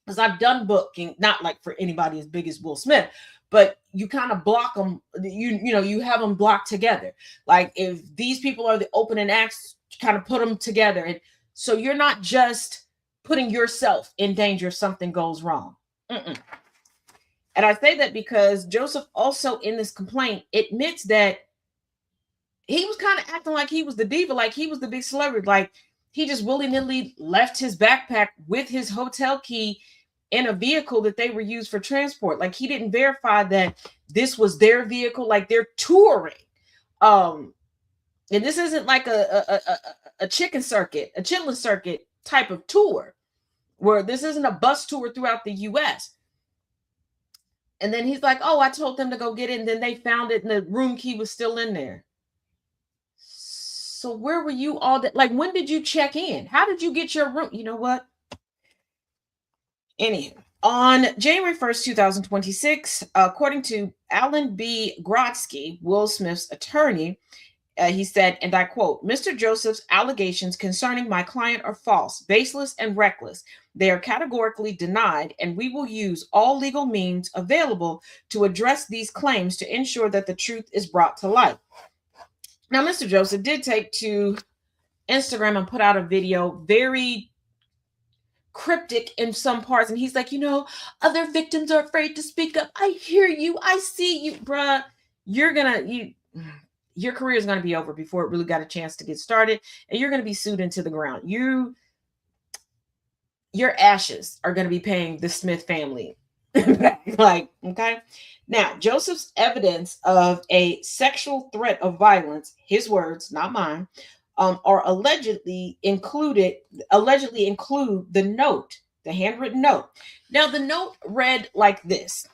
because I've done booking, not like for anybody as big as Will Smith, but you kind of block them, you have them blocked together. Like if these people are the opening acts, kind of put them together. And so you're not just putting yourself in danger if something goes wrong. And I say that because Joseph also in this complaint admits that he was kind of acting like he was the diva, like he was the big celebrity. Like he just willy-nilly left his backpack with his hotel key in a vehicle that they were used for transport. Like he didn't verify that this was their vehicle, like they're touring. And this isn't like a chicken circuit, a chitlin circuit type of tour, where this isn't a bus tour throughout the US. And then he's like, oh, I told them to go get it. And then they found it and the room key was still in there. So where were you all that? Like, when did you check in? How did you get your room? You know what? Anyhow, on January 1st, 2026, according to Alan B. Grodsky, Will Smith's attorney, he said, and I quote, Mr. Joseph's allegations concerning my client are false, baseless, and reckless. They are categorically denied, and we will use all legal means available to address these claims to ensure that the truth is brought to light. Now, Mr. Joseph did take to Instagram and put out a video, very cryptic in some parts. And he's like, you know, other victims are afraid to speak up. I hear you. I see you, bruh. Your career is going to be over before it really got a chance to get started. And you're going to be sued into the ground. Your ashes are going to be paying the Smith family back. Like, okay. Now, Joseph's evidence of a sexual threat of violence, his words, not mine, are allegedly include the note, the handwritten note. Now, the note read like this: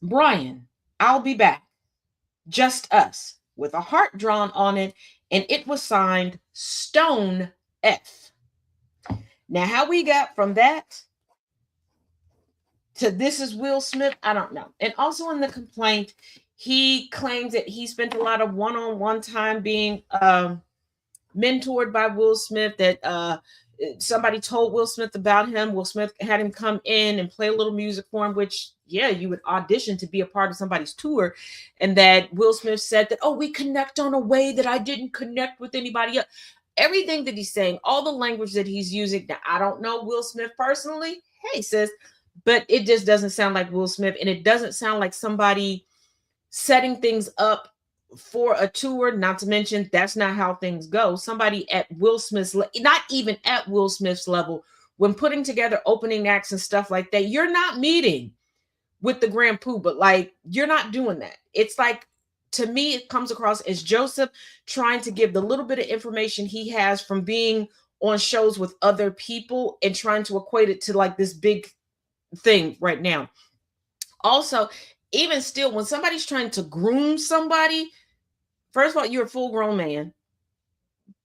Brian, I'll be back. Just us, with a heart drawn on it, and it was signed Stone F. Now, how we got from that to this is Will Smith, I don't know. And also in the complaint, he claims that he spent a lot of one-on-one time being mentored by Will Smith, that somebody told Will Smith about him. Will Smith had him come in and play a little music for him, which, yeah, you would audition to be a part of somebody's tour. And that Will Smith said that, oh, we connect on a way that I didn't connect with anybody else. Everything that he's saying, all the language that he's using. Now, I don't know Will Smith personally. Hey, sis. But it just doesn't sound like Will Smith. And it doesn't sound like somebody setting things up for a tour. Not to mention, that's not how things go. Somebody at Will Smith's, not even at Will Smith's level, when putting together opening acts and stuff like that, you're not meeting with the Grand Poo, but like, you're not doing that. It's like, to me, it comes across as Joseph trying to give the little bit of information he has from being on shows with other people and trying to equate it to like this big thing right now. Also, even still, when somebody's trying to groom somebody, first of all, you're a full-grown man,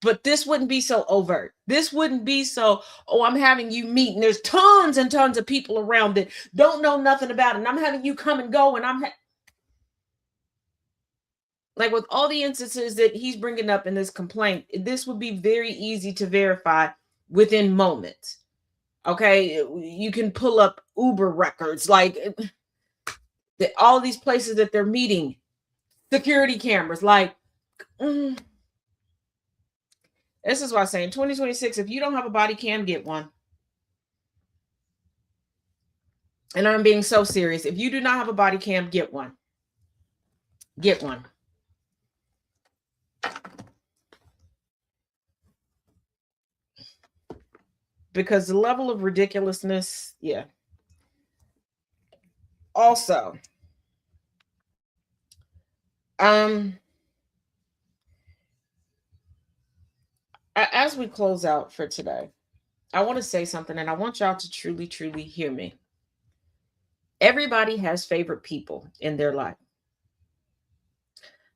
but this wouldn't be so overt. This wouldn't be so, oh, I'm having you meet, and there's tons and tons of people around that don't know nothing about it, and I'm having you come and go, and like with all the instances that he's bringing up in this complaint, this would be very easy to verify within moments. Okay, you can pull up Uber records, like all these places that they're meeting, security cameras. Like, this is why I'm saying 2026, if you don't have a body cam, get one. And I'm being so serious. If you do not have a body cam, get one. Get one. Because the level of ridiculousness, yeah. Also, as we close out for today, I want to say something, and I want y'all to truly, truly hear me. Everybody has favorite people in their life.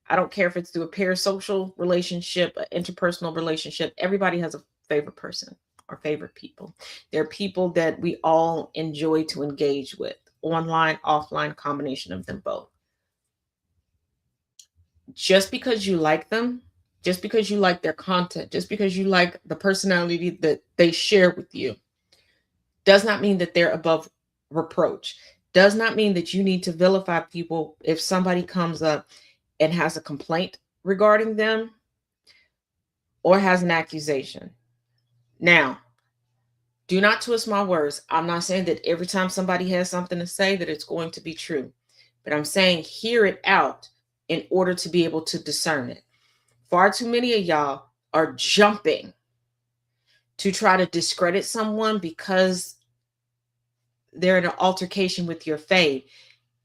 I don't care if it's through a parasocial relationship, an interpersonal relationship. Everybody has a favorite person or favorite people. They're people that we all enjoy to engage with, online, offline, combination of them both. Just because you like them, just because you like their content, just because you like the personality that they share with you, does not mean that they're above reproach. Does not mean that you need to vilify people if somebody comes up and has a complaint regarding them or has an accusation. Now, Do not twist my words. I'm not saying that every time somebody has something to say that it's going to be true, but I'm saying hear it out in order to be able to discern it. Far too many of y'all are jumping to try to discredit someone because they're in an altercation with your fave,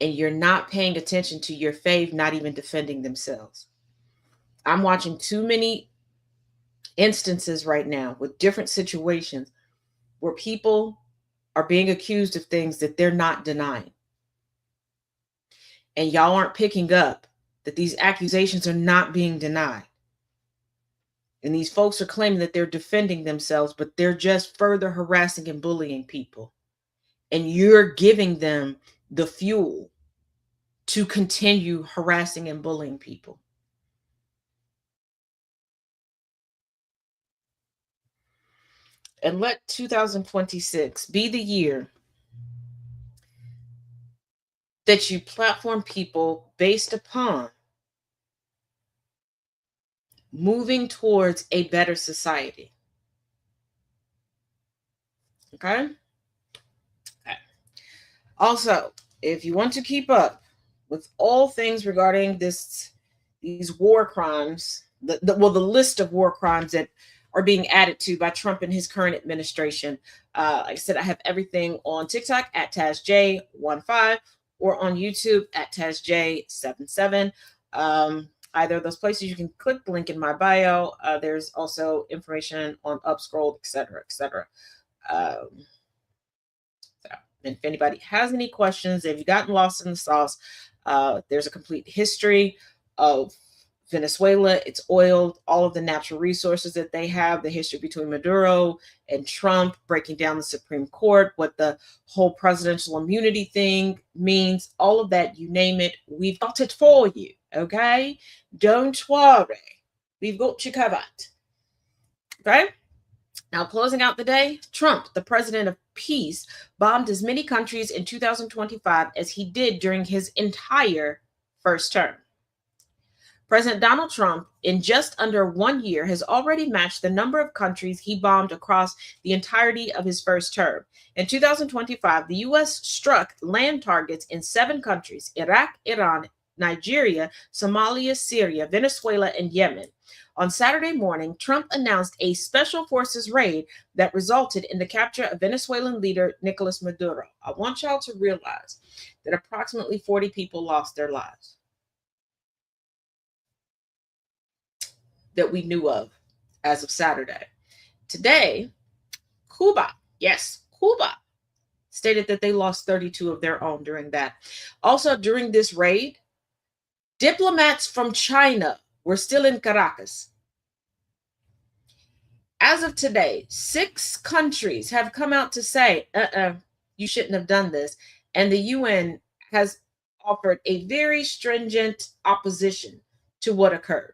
and you're not paying attention to your fave not even defending themselves. I'm watching too many instances right now with different situations where people are being accused of things that they're not denying. And y'all aren't picking up that these accusations are not being denied. And these folks are claiming that they're defending themselves, but they're just further harassing and bullying people. And you're giving them the fuel to continue harassing and bullying people. And let 2026 be the year that you platform people based upon moving towards a better society. Okay? Okay. Also, if you want to keep up with all things regarding these war crimes, the list of war crimes that are being added to by Trump and his current administration. Like I said, I have everything on TikTok at TazJ15 or on YouTube at TazJ77. Either of those places, you can click the link in my bio. There's also information on Upscroll, etc., etc. So, and if anybody has any questions, if you've gotten lost in the sauce, there's a complete history of Venezuela, its oil, all of the natural resources that they have, the history between Maduro and Trump, breaking down the Supreme Court, what the whole presidential immunity thing means, all of that, you name it, we've got it for you, okay? Don't worry. We've got you covered. Okay? Now, closing out the day, Trump, the president of peace, bombed as many countries in 2025 as he did during his entire first term. President Donald Trump, in just under 1 year, has already matched the number of countries he bombed across the entirety of his first term. In 2025, the U.S. struck land targets in 7 countries: Iraq, Iran, Nigeria, Somalia, Syria, Venezuela, and Yemen. On Saturday morning, Trump announced a special forces raid that resulted in the capture of Venezuelan leader Nicolas Maduro. I want y'all to realize that approximately 40 people lost their lives that we knew of as of Saturday. Today, Cuba, yes, Cuba, stated that they lost 32 of their own during that. Also, during this raid, diplomats from China were still in Caracas. As of today, 6 countries have come out to say, you shouldn't have done this. And the UN has offered a very stringent opposition to what occurred.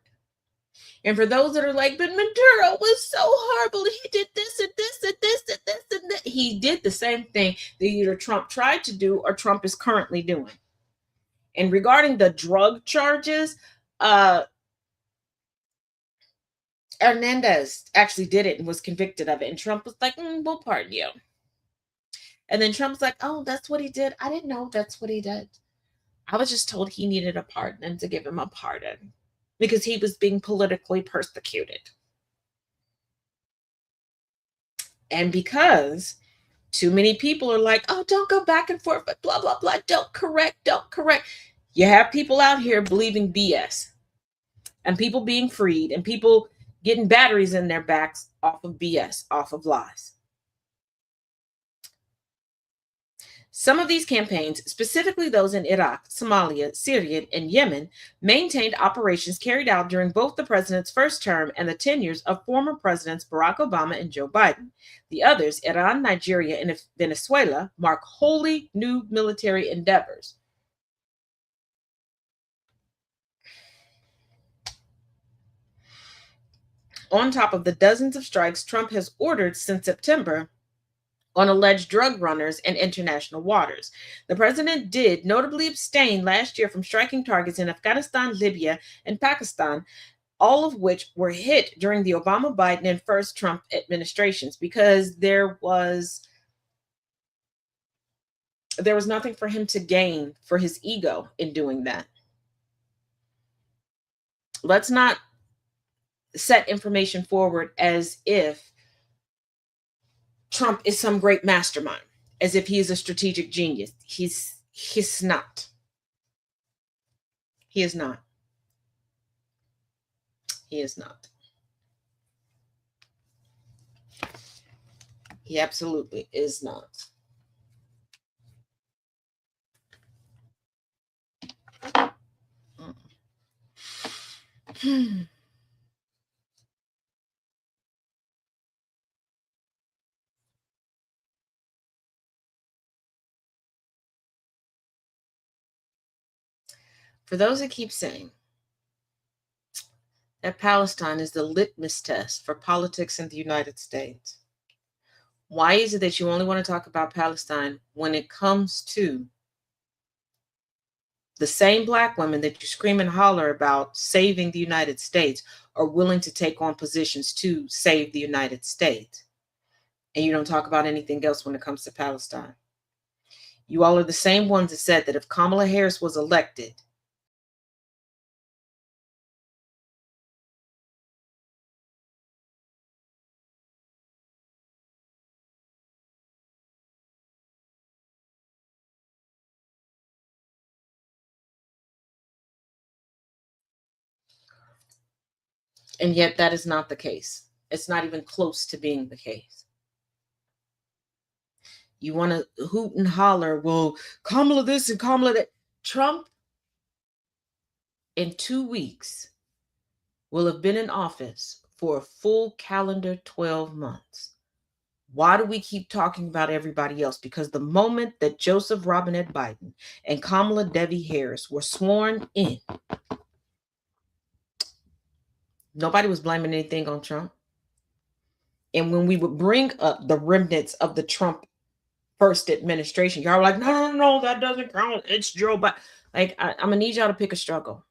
And for those that are like, but Maduro was so horrible. He did this and this and this and this and that. He did the same thing that either Trump tried to do or Trump is currently doing. And regarding the drug charges, Hernandez actually did it and was convicted of it. And Trump was like, we'll pardon you. And then Trump's like, oh, that's what he did. I didn't know that's what he did. I was just told he needed a pardon and to give him a pardon because he was being politically persecuted. And because too many people are like, oh, don't go back and forth, but blah, blah, blah, don't correct. You have people out here believing BS and people being freed and people getting batteries in their backs off of BS, off of lies. Some of these campaigns, specifically those in Iraq, Somalia, Syria, and Yemen, maintained operations carried out during both the president's first term and the tenures of former presidents Barack Obama and Joe Biden. The others, Iran, Nigeria, and Venezuela, mark wholly new military endeavors. On top of the dozens of strikes Trump has ordered since September on alleged drug runners in international waters. The president did notably abstain last year from striking targets in Afghanistan, Libya, and Pakistan, all of which were hit during the Obama, Biden, and first Trump administrations, because there was nothing for him to gain for his ego in doing that. Let's not set information forward as if Trump is some great mastermind, as if he is a strategic genius. He's not. He is not. He is not. He absolutely is not. For those that keep saying that Palestine is the litmus test for politics in the United States, why is it that you only want to talk about Palestine when it comes to the same Black women that you scream and holler about saving the United States are willing to take on positions to save the United States? And you don't talk about anything else when it comes to Palestine. You all are the same ones that said that if Kamala Harris was elected, and yet that is not the case. It's not even close to being the case. You want to hoot and holler, well, Kamala this and Kamala that. Trump, in 2 weeks, will have been in office for a full calendar 12 months. Why do we keep talking about everybody else? Because the moment that Joseph Robinette Biden and Kamala Devi Harris were sworn in, nobody was blaming anything on Trump. And when we would bring up the remnants of the Trump first administration, y'all were like, no, that doesn't count. It's Joe Biden. Like, I'm going to need y'all to pick a struggle.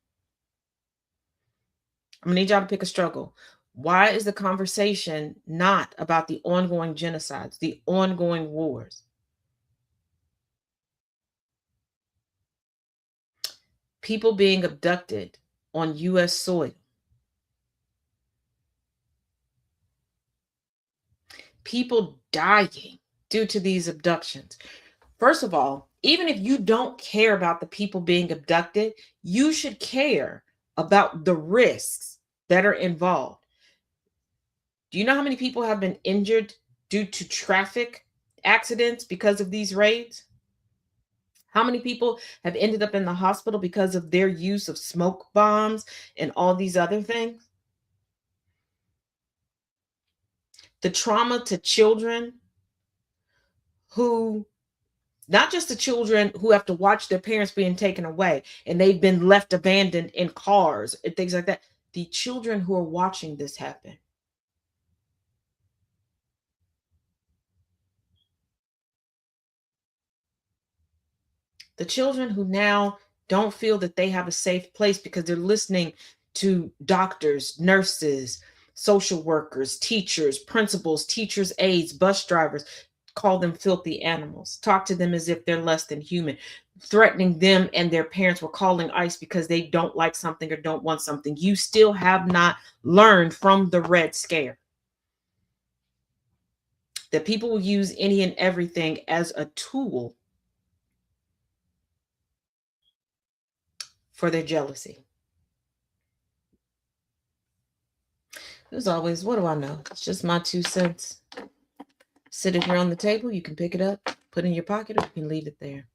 I'm going to need y'all to pick a struggle. Why is the conversation not about the ongoing genocides, the ongoing wars? People being abducted on U.S. soil. People dying due to these abductions. First of all, even if you don't care about the people being abducted, you should care about the risks that are involved. Do you know how many people have been injured due to traffic accidents because of these raids? How many people have ended up in the hospital because of their use of smoke bombs and all these other things? The trauma to children who, not just the children who have to watch their parents being taken away and they've been left abandoned in cars and things like that. The children who are watching this happen. The children who now don't feel that they have a safe place because they're listening to doctors, nurses, social workers, teachers, principals, teachers' aides, bus drivers, call them filthy animals, talk to them as if they're less than human, threatening them and their parents were calling ICE because they don't like something or don't want something. You still have not learned from the Red Scare that people will use any and everything as a tool for their jealousy. As always, what do I know? It's just my 2 cents. Sitting here on the table, you can pick it up, put it in your pocket, or you can leave it there.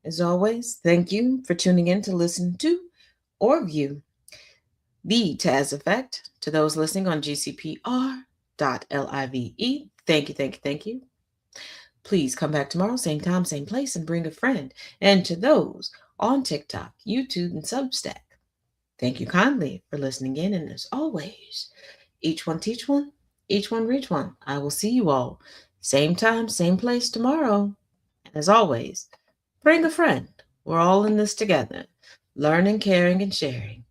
As always, thank you for tuning in to listen to or view the Taz Effect. To those listening on GCPR.live, thank you. Please come back tomorrow, same time, same place, and bring a friend. And to those on TikTok, YouTube, and Substack, thank you kindly for listening in. And as always, each one teach one, each one reach one. I will see you all same time, same place tomorrow. And as always, bring a friend. We're all in this together, learning, caring, and sharing.